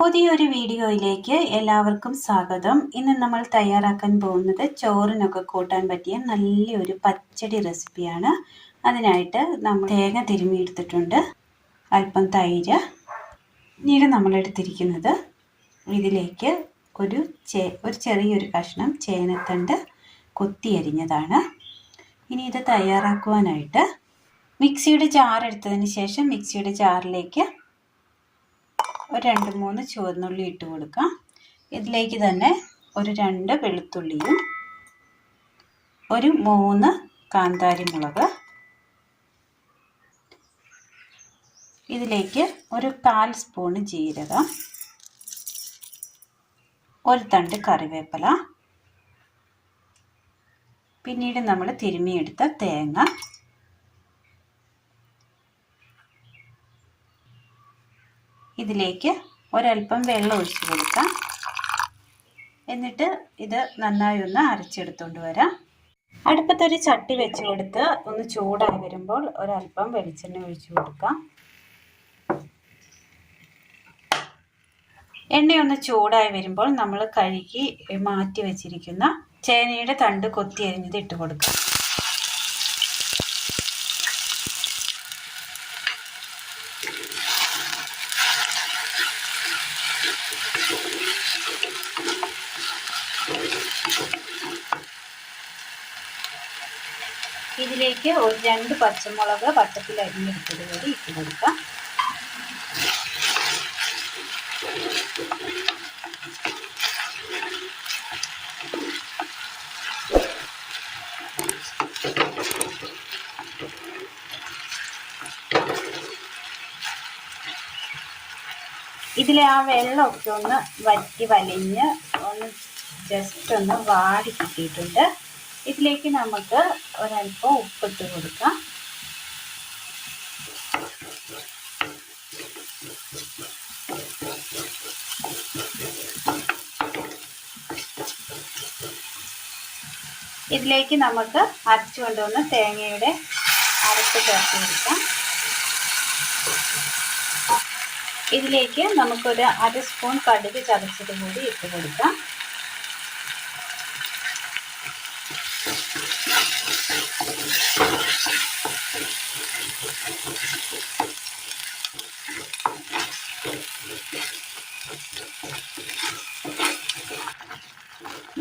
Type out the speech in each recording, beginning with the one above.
പുതിയൊരു വീഡിയോയിലേക്ക് എല്ലാവർക്കും സ്വാഗതം. ഇന്ന് നമ്മൾ തയ്യാറാക്കാൻ പോകുന്നത് ചോറിനൊക്കെ കൂട്ടാൻ പറ്റിയ നല്ലൊരു പച്ചടി റെസിപ്പിയാണ്. അതിനായിട്ട് നമ്മൾ തേങ്ങ തിരുമ്മിയെടുത്തിട്ടുണ്ട്, അല്പം തൈര്. പിന്നീട് നമ്മൾ എടുത്തിരിക്കുന്നത് ഇതിലേക്ക് ഒരു ചെറിയൊരു കഷ്ണം ചേനത്തണ്ട് കൊത്തി അരിഞ്ഞതാണ്. ഇനി ഇത് തയ്യാറാക്കുവാനായിട്ട് മിക്സിയുടെ ജാർ എടുത്തതിന് ശേഷം മിക്സിയുടെ ജാറിലേക്ക് ഒരു 2-3 ചുവന്നുള്ളി ഇട്ട് കൊടുക്കാം. ഇതിലേക്ക് തന്നെ ഒരു 2 വെളുത്തുള്ളിയും ഒരു 3 കാന്താരി മുളക്, ഇതിലേക്ക് ഒരു 1/4 സ്പൂൺ ജീരകം, ഒരു തണ്ട് കറിവേപ്പില, പിന്നീട് നമ്മൾ തിരുമ്മിയെടുത്ത തേങ്ങ, ഇതിലേക്ക് ഒരല്പം വെള്ളം ഒഴിച്ച് കൊടുക്കാം. എന്നിട്ട് ഇത് നന്നായി ഒന്ന് അരച്ചെടുത്തുകൊണ്ട് വരാം. അടുപ്പത്തൊരു ചട്ടി വെച്ച് കൊടുത്ത് ഒന്ന് ചൂടായി വരുമ്പോൾ ഒരല്പം വെളിച്ചെണ്ണ ഒഴിച്ചു കൊടുക്കാം. എണ്ണയൊന്ന് ചൂടായി വരുമ്പോൾ നമ്മൾ കഴുകി മാറ്റി വെച്ചിരിക്കുന്ന ചേനയുടെ തണ്ട് കൊത്തി അരിഞ്ഞത് ഇട്ട് കൊടുക്കാം. ഇതിലേക്ക് ഒരു 2 പച്ചമുളക് വട്ടത്തിൽ അരിഞ്ഞെടുത്തത് കൂടി ഇട്ട് കൊടുക്കാം. ഇതിലെ ആ വെള്ളമൊക്കെ ഒന്ന് വറ്റി വലിഞ്ഞ് ഒന്ന് ജസ്റ്റ് ഒന്ന് വാടി കിട്ടിയിട്ടുണ്ട്. ഇതിലേക്ക് നമുക്ക് ഒരല്പം ഉപ്പിട്ട് കൊടുക്കാം. ഇതിലേക്ക് നമുക്ക് അരച്ചു കൊണ്ടുവന്ന് തേങ്ങയുടെ അരപ്പ് ചേർത്ത് കൊടുക്കാം. ഇതിലേക്ക് നമുക്കൊരു 1/2 സ്പൂൺ കടുക് ചതച്ചത് കൂടി ഇട്ട് കൊടുക്കാം.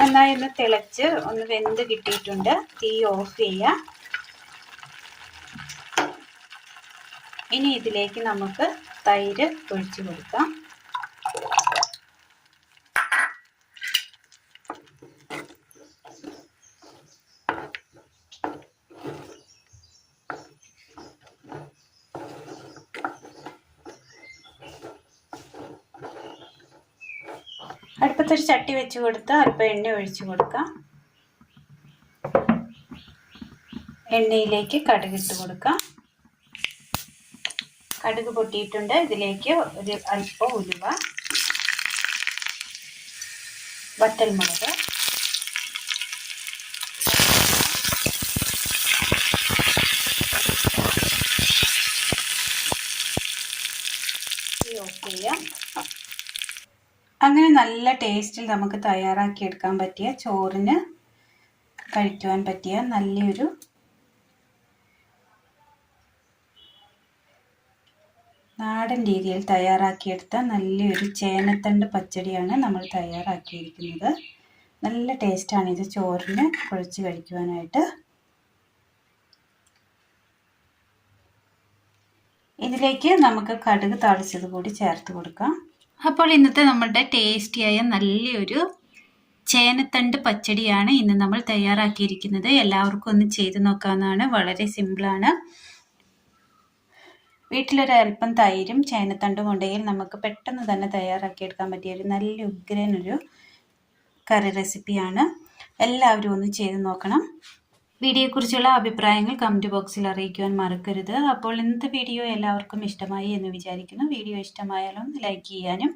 നന്നായി ഒന്ന് തിളച്ച് ഒന്ന് വെന്ത് കിട്ടിയിട്ടുണ്ട്. തീ ഓഫ് ചെയ്യാം. ഇനി ഇതിലേക്ക് നമുക്ക് തൈര് ഒഴിച്ചു കൊടുക്കാം. അടുപ്പത്തൊരു ചട്ടി വെച്ച് കൊടുത്ത് അല്പം എണ്ണ ഒഴിച്ചു കൊടുക്കാം. എണ്ണയിലേക്ക് കടുകിട്ട് കൊടുക്കാം. കടുക് പൊട്ടിയിട്ടുണ്ട്. ഇതിലേക്ക് ഒരു അല്പം ഉലുവ, വറ്റൽമുളക്, ഓഫ് ചെയ്യാം. അങ്ങനെ നല്ല ടേസ്റ്റിൽ നമുക്ക് തയ്യാറാക്കിയെടുക്കാൻ പറ്റിയ ചോറിന് കഴിക്കുവാൻ പറ്റിയ നല്ലൊരു നാടൻ രീതിയിൽ തയ്യാറാക്കിയെടുത്ത നല്ലൊരു ചേനത്തണ്ട് പച്ചടിയാണ് നമ്മൾ തയ്യാറാക്കിയിരിക്കുന്നത്. നല്ല ടേസ്റ്റാണ് ഇത് ചോറിന് കുഴച്ച് കഴിക്കുവാനായിട്ട്. ഇതിലേക്ക് നമുക്ക് കടുക് താളിച്ചത് കൂടി ചേർത്ത് കൊടുക്കാം. അപ്പോൾ ഇന്നത്തെ നമ്മുടെ ടേസ്റ്റിയായ നല്ലൊരു ചേനത്തണ്ട് പച്ചടിയാണ് ഇന്ന് നമ്മൾ തയ്യാറാക്കിയിരിക്കുന്നത്. എല്ലാവർക്കും ഒന്ന് ചെയ്ത് നോക്കാവുന്നതാണ്. വളരെ സിമ്പിളാണ്. വീട്ടിലൊരല്പം തൈരും ചേനത്തണ്ടും ഉണ്ടെങ്കിൽ നമുക്ക് പെട്ടെന്ന് തന്നെ തയ്യാറാക്കിയെടുക്കാൻ പറ്റിയ ഒരു നല്ല ഉഗ്രനൊരു കറി റെസിപ്പിയാണ്. എല്ലാവരും ഒന്ന് ചെയ്ത് നോക്കണം. വീഡിയോയെക്കുറിച്ചുള്ള അഭിപ്രായങ്ങൾ കമൻറ്റ് ബോക്സിൽ അറിയിക്കുവാൻ മറക്കരുത്. അപ്പോൾ ഇന്നത്തെ വീഡിയോ എല്ലാവർക്കും ഇഷ്ടമായി എന്ന് വിചാരിക്കുന്നു. വീഡിയോ ഇഷ്ടമായാലും ലൈക്ക് ചെയ്യാനും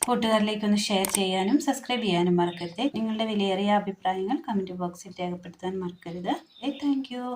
കൂട്ടുകാരിലേക്കൊന്ന് ഷെയർ ചെയ്യാനും സബ്സ്ക്രൈബ് ചെയ്യാനും മറക്കരുത്. നിങ്ങളുടെ വിലയേറിയ അഭിപ്രായങ്ങൾ കമൻറ്റ് ബോക്സിൽ രേഖപ്പെടുത്താൻ മറക്കരുത്. Thank you.